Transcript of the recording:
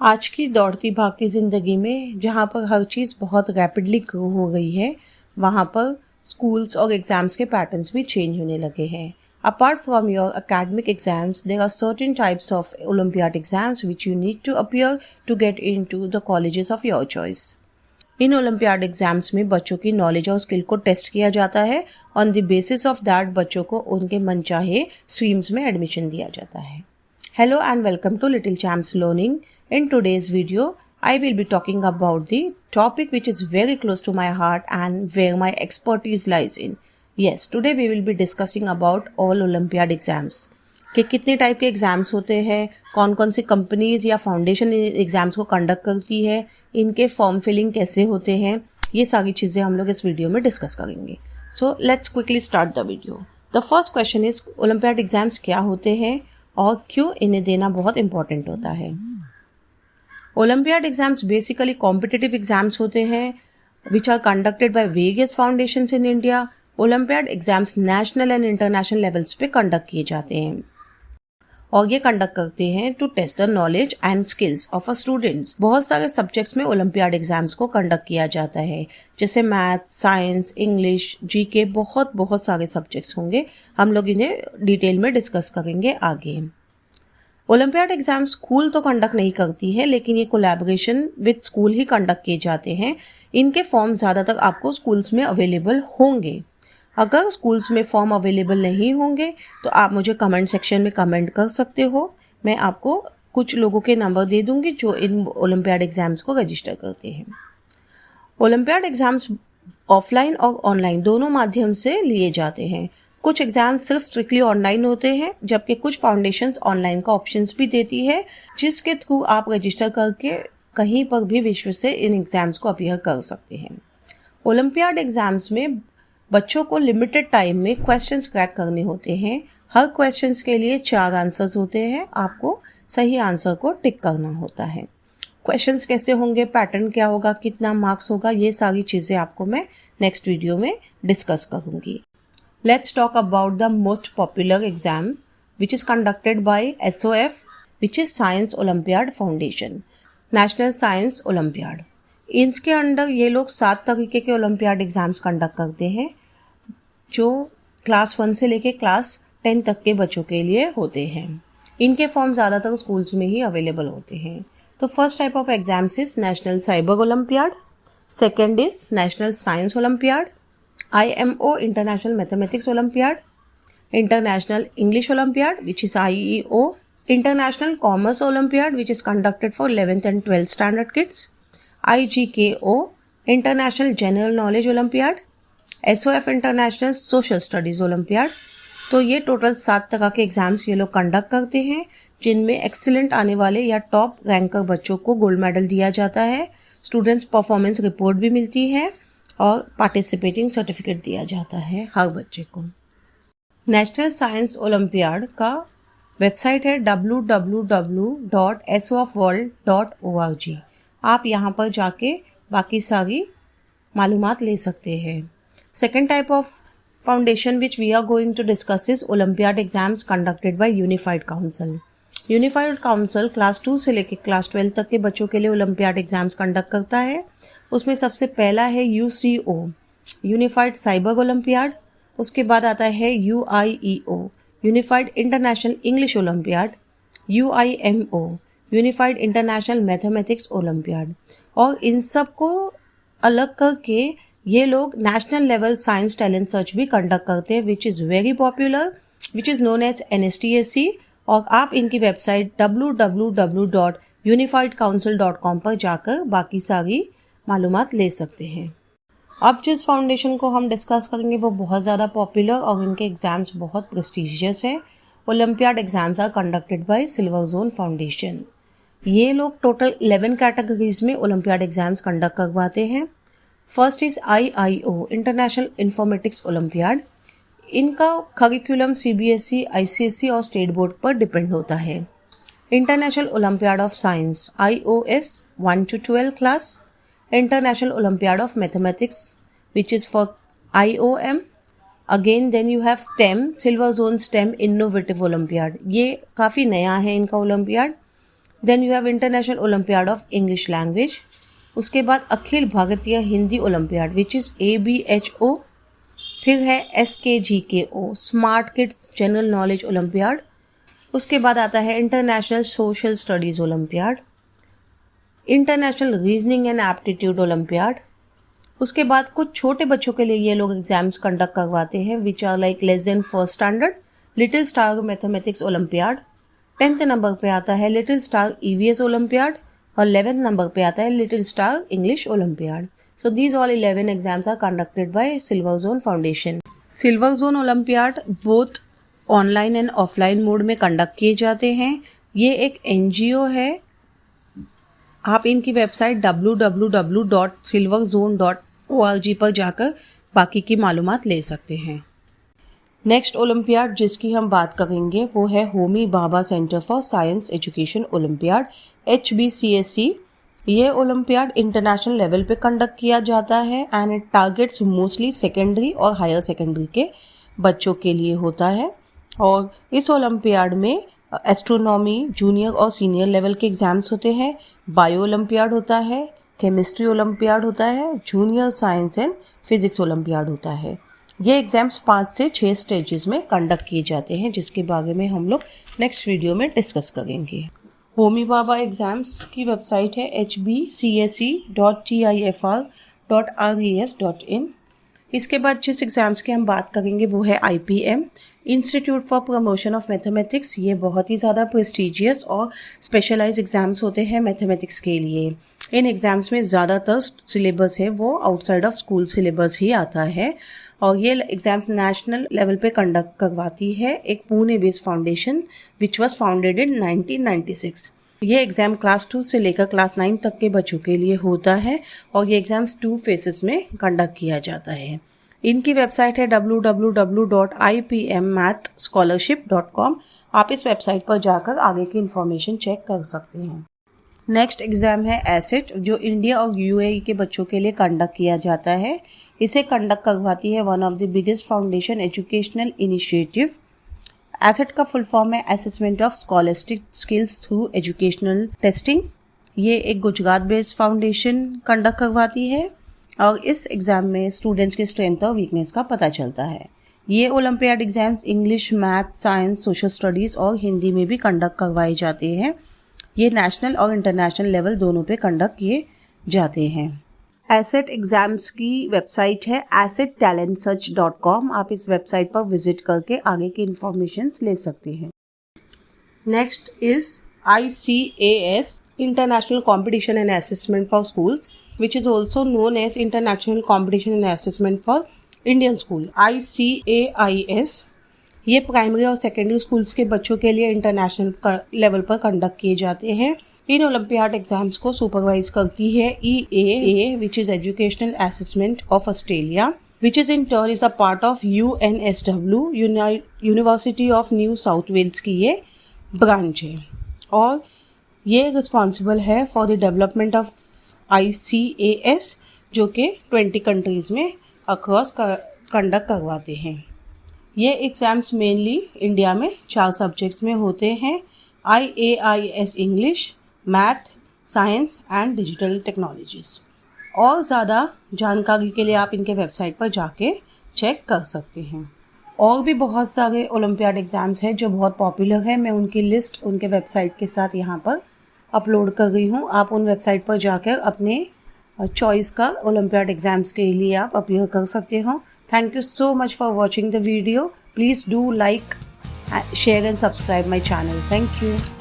आज की दौड़ती भागती ज़िंदगी में जहाँ पर हर चीज़ बहुत रैपिडली ग्रो हो गई है, वहाँ पर स्कूल्स और एग्ज़ाम्स के पैटर्न्स भी चेंज होने लगे हैं. Apart from your academic exams, there are certain types of Olympiad exams which you need to appear to get into the colleges of your choice. In olympiad exams में बच्चों की knowledge और skill को test किया जाता है. On the basis of that बच्चों को उनके मनचाहे स्ट्रीम्स में एडमिशन दिया जाता है. Hello and welcome to Little Champs Learning. In today's video, I will be talking about the topic which is very close to my heart and where my expertise lies in. Yes, today we will be discussing about all Olympiad exams. कि कितने type के exams होते हैं, कौन कौन सी companies या foundation exams को conduct करती है, इनके फॉर्म फिलिंग कैसे होते हैं, ये सारी चीज़ें हम लोग इस वीडियो में डिस्कस करेंगे. So let's quickly start the video. The first question is olympiad exams क्या होते हैं और क्यों इन्हें देना बहुत इंपॉर्टेंट होता है. Olympiad exams basically competitive exams होते हैं which are conducted by various foundations in India. Olympiad exams national and international levels पे कंडक्ट किए जाते हैं और ये कंडक्ट करते हैं to test the knowledge and skills of a students. बहुत सारे सब्जेक्ट्स में ओलंपियाड एग्जाम्स को कंडक्ट किया जाता है, जैसे मैथ, साइंस, इंग्लिश, जीके, बहुत सारे सब्जेक्ट्स होंगे. हम लोग इन्हें डिटेल में डिस्कस करेंगे आगे. ओलंपियाड एग्जाम स्कूल तो कंडक्ट नहीं करती है, लेकिन ये collaboration with school he conduct किए जाते हैं. इनके फॉर्म ज़्यादातर आपको स्कूल्स में अवेलेबल होंगे. अगर स्कूल्स में फॉर्म अवेलेबल नहीं होंगे तो आप मुझे कमेंट सेक्शन में कमेंट कर सकते हो. मैं आपको कुछ लोगों के नंबर दे दूंगी जो इन ओलंपियाड एग्ज़ाम्स को रजिस्टर करते हैं. ओलंपियाड एग्ज़ाम्स ऑफलाइन और ऑनलाइन दोनों माध्यम से लिए जाते हैं. कुछ एग्जाम सिर्फ स्ट्रिक्टली ऑनलाइन होते हैं, जबकि कुछ फाउंडेशंस ऑनलाइन का ऑप्शंस भी देती है, जिसके थ्रू आप रजिस्टर करके कहीं पर भी विश्व से इन एग्जाम्स को अपीयर कर सकते हैं. ओलंपियाड एग्जाम्स में बच्चों को लिमिटेड टाइम में क्वेश्चंस क्रैक करने होते हैं. हर क्वेश्चंस के लिए 4 आंसर्स होते हैं. आपको सही आंसर को टिक करना होता है. क्वेश्चंस कैसे होंगे, पैटर्न क्या होगा, कितना मार्क्स होगा, ये सारी चीज़ें आपको मैं नेक्स्ट वीडियो में डिस्कस करूँगी. Let's talk about the most popular exam which is conducted by SOF, which is Science Olympiad Foundation, National Science Olympiad. इसके अंडर ये लोग 7 तरीके के ओलंपियाड एग्ज़ाम्स कंडक्ट करते हैं जो क्लास 1 से लेके क्लास 10 तक के बच्चों के लिए होते हैं. इनके फॉर्म ज़्यादातर स्कूल्स में ही अवेलेबल होते हैं. तो first type of exams is national cyber olympiad, second is national science olympiad, IMO International Mathematics Olympiad, International English Olympiad which is IEO, International Commerce Olympiad which is conducted for 11th and 12th standard kids, IGKO International General Knowledge Olympiad, SOF International Social Studies Olympiad. तो ये total 7 तरह के exams ये लोग conduct करते हैं, जिनमें excellent आने वाले या टॉप रैंकर बच्चों को गोल्ड मेडल दिया जाता है, स्टूडेंट्स परफॉर्मेंस रिपोर्ट भी मिलती है और पार्टिसिपेटिंग सर्टिफिकेट दिया जाता है हर बच्चे को. नेशनल साइंस ओलंपियाड का वेबसाइट है www.sofworld.org. आप यहाँ पर जाके बाकी सारी मालूमात ले सकते हैं. Second type of foundation which we are going to discuss is olympiad exams conducted by unified council. Unified council class 2 से लेकर क्लास 12 तक के बच्चों के लिए ओलंपियाड एग्जाम्स कंडक्ट करता है. उसमें सबसे पहला है UCO, यूनिफाइड साइबर ओलंपियाड. उसके बाद आता है UIEO, unified international English olympiad, UIMO, unified international mathematics olympiad. और इन सब को अलग करके ये लोग national level science talent search भी कंडक्ट करते हैं, which is very popular, which is known as NSTSC. और आप इनकी वेबसाइट www.unifiedcouncil.com पर जाकर बाकी सारी मालूमात ले सकते हैं. अब जिस फाउंडेशन को हम डिस्कस करेंगे वो बहुत ज़्यादा पॉपुलर और इनके एग्ज़ाम्स बहुत प्रेस्टिजियस है. Olympiad exams are conducted by silver zone foundation. ये लोग टोटल 11 कैटेगरीज में ओलंपियाड एग्ज़ाम्स कंडक्ट करवाते हैं. First is IIO, international informatics olympiad. इनका करिकुलम CBSE, ICSE और स्टेट बोर्ड पर डिपेंड होता है. International olympiad of science IOS 1 to 12 class, international olympiad of mathematics which is for IOM. Again then you have STEM, silver zone STEM innovative olympiad. ये काफ़ी नया है इनका olympiad. Then you have international olympiad of English language. उसके बाद Akhil Bharatiya Hindi olympiad which is ABHO। फिर है SKGKO smart kids general knowledge olympiad. उसके बाद आता है international social studies olympiad, international reasoning and aptitude olympiad. उसके बाद कुछ छोटे बच्चों के लिए ये लोग एग्जाम्स कंडक्ट करवाते हैं which are like less than first standard, little star mathematics olympiad. 10th number पे आता है लिटिल स्टार EVS ओलंपियाड और 11th नंबर पे आता है little star English olympiad. So these all 11 exams are conducted by silver zone foundation. Silver zone olympiad both online and offline mode में conduct किए जाते हैं। ये एक NGO है। आप इनकी वेबसाइट www.silverzone.org पर जाकर बाकी की मालूमात ले सकते हैं। नेक्स्ट ओलंपियाड जिसकी हम बात करेंगे वो है Homi Bhabha centre for science education olympiad HBCSE। ये ओलंपियाड इंटरनेशनल लेवल पे कंडक्ट किया जाता है and it targets mostly secondary और हायर सेकेंडरी के बच्चों के लिए होता है। और इस ओलंपियाड में एस्ट्रोनॉमी जूनियर और सीनियर लेवल के एग्ज़ाम्स होते हैं, बायो ओलंपियाड होता है, केमिस्ट्री ओलंपियाड होता है, junior science and physics olympiad होता है। ये एग्ज़ाम्स 5 से 6 स्टेजेस में कंडक्ट किए जाते हैं जिसके बारे में हम लोग नेक्स्ट वीडियो में डिस्कस करेंगे। होमी भाभा एग्ज़ाम्स की वेबसाइट है hbcse.tifr.res.in। इसके बाद जिस एग्ज़ाम्स की हम बात करेंगे वो है IPM institute for promotion of mathematics. ये बहुत ही ज़्यादा प्रेस्टीजियस और स्पेशलाइज एग्ज़ाम्स होते हैं मैथमेटिक्स के लिए। इन एग्ज़ाम्स में ज़्यादातर सिलेबस है वो आउटसाइड ऑफ स्कूल सिलेबस ही आता है और ये एग्ज़ाम्स नेशनल लेवल पे कंडक्ट करवाती है एक Pune based foundation which was founded in 1996। ये एग्ज़ाम क्लास 2 से लेकर क्लास 9 तक के बच्चों के लिए होता है और ये एग्ज़ाम्स 2 फेसेस में कंडक्ट किया जाता है। इनकी वेबसाइट है www.ipmmathscholarship.com। आप इस वेबसाइट पर जाकर आगे की इन्फॉर्मेशन चेक कर सकते हैं। नेक्स्ट एग्ज़ाम है एसेट जो इंडिया और UAE के बच्चों के लिए कंडक्ट किया जाता है। इसे कंडक्ट करवाती है one of the biggest foundation educational initiative. Asset का फुल फॉर्म है assessment of scholastic skills through educational testing. ये एक गुजरात बेस्ड फाउंडेशन कंडक्ट करवाती है और इस एग्ज़ाम में स्टूडेंट्स के स्ट्रेंथ और वीकनेस का पता चलता है। ये olympiad exams English, math, science, social studies और हिंदी में भी कंडक्ट करवाए जाते हैं। ये नेशनल और इंटरनेशनल लेवल दोनों पे कंडक्ट किए जाते हैं। एसेट एग्ज़ाम्स की वेबसाइट है assettalentsearch.com। आप इस वेबसाइट पर विजिट करके आगे की इन्फॉर्मेशन ले सकते हैं। Next is ICAS international competition and assessment for schools which is also known as International Competition and Assessment for Indian School ICAIS। ये प्राइमरी और सेकेंडरी स्कूल्स के बच्चों के लिए इंटरनेशनल लेवल पर कंडक्ट किए जाते हैं। इन ओलंपियाड एग्जाम्स को सुपरवाइज करती है EAA which is Educational Assessment of Australia which is in turn is a part of UNSW University of New South Wales की ये ब्रांच है और ये रिस्पॉन्सिबल है for the development of ICAS जो कि 20 कंट्रीज़ में अक्रॉस कंडक्ट करवाते हैं। ये एग्ज़ाम्स मेनली इंडिया में 4 सब्जेक्ट्स में होते हैं IAIS English, math, science and digital technologies. और ज़्यादा जानकारी के लिए आप इनके वेबसाइट पर जाके चेक कर सकते हैं। और भी बहुत सारे ओलंपियाड एग्ज़ाम्स हैं जो बहुत पॉपुलर है। मैं उनकी लिस्ट उनके वेबसाइट के साथ यहाँ पर अपलोड कर रही हूँ। आप उन वेबसाइट पर जाकर अपने चॉइस का ओलंपियाड एग्ज़ाम्स के लिए आप अपीयर कर सकते हो। Thank you so much for watching the video. Please do like, share and subscribe my channel. Thank you.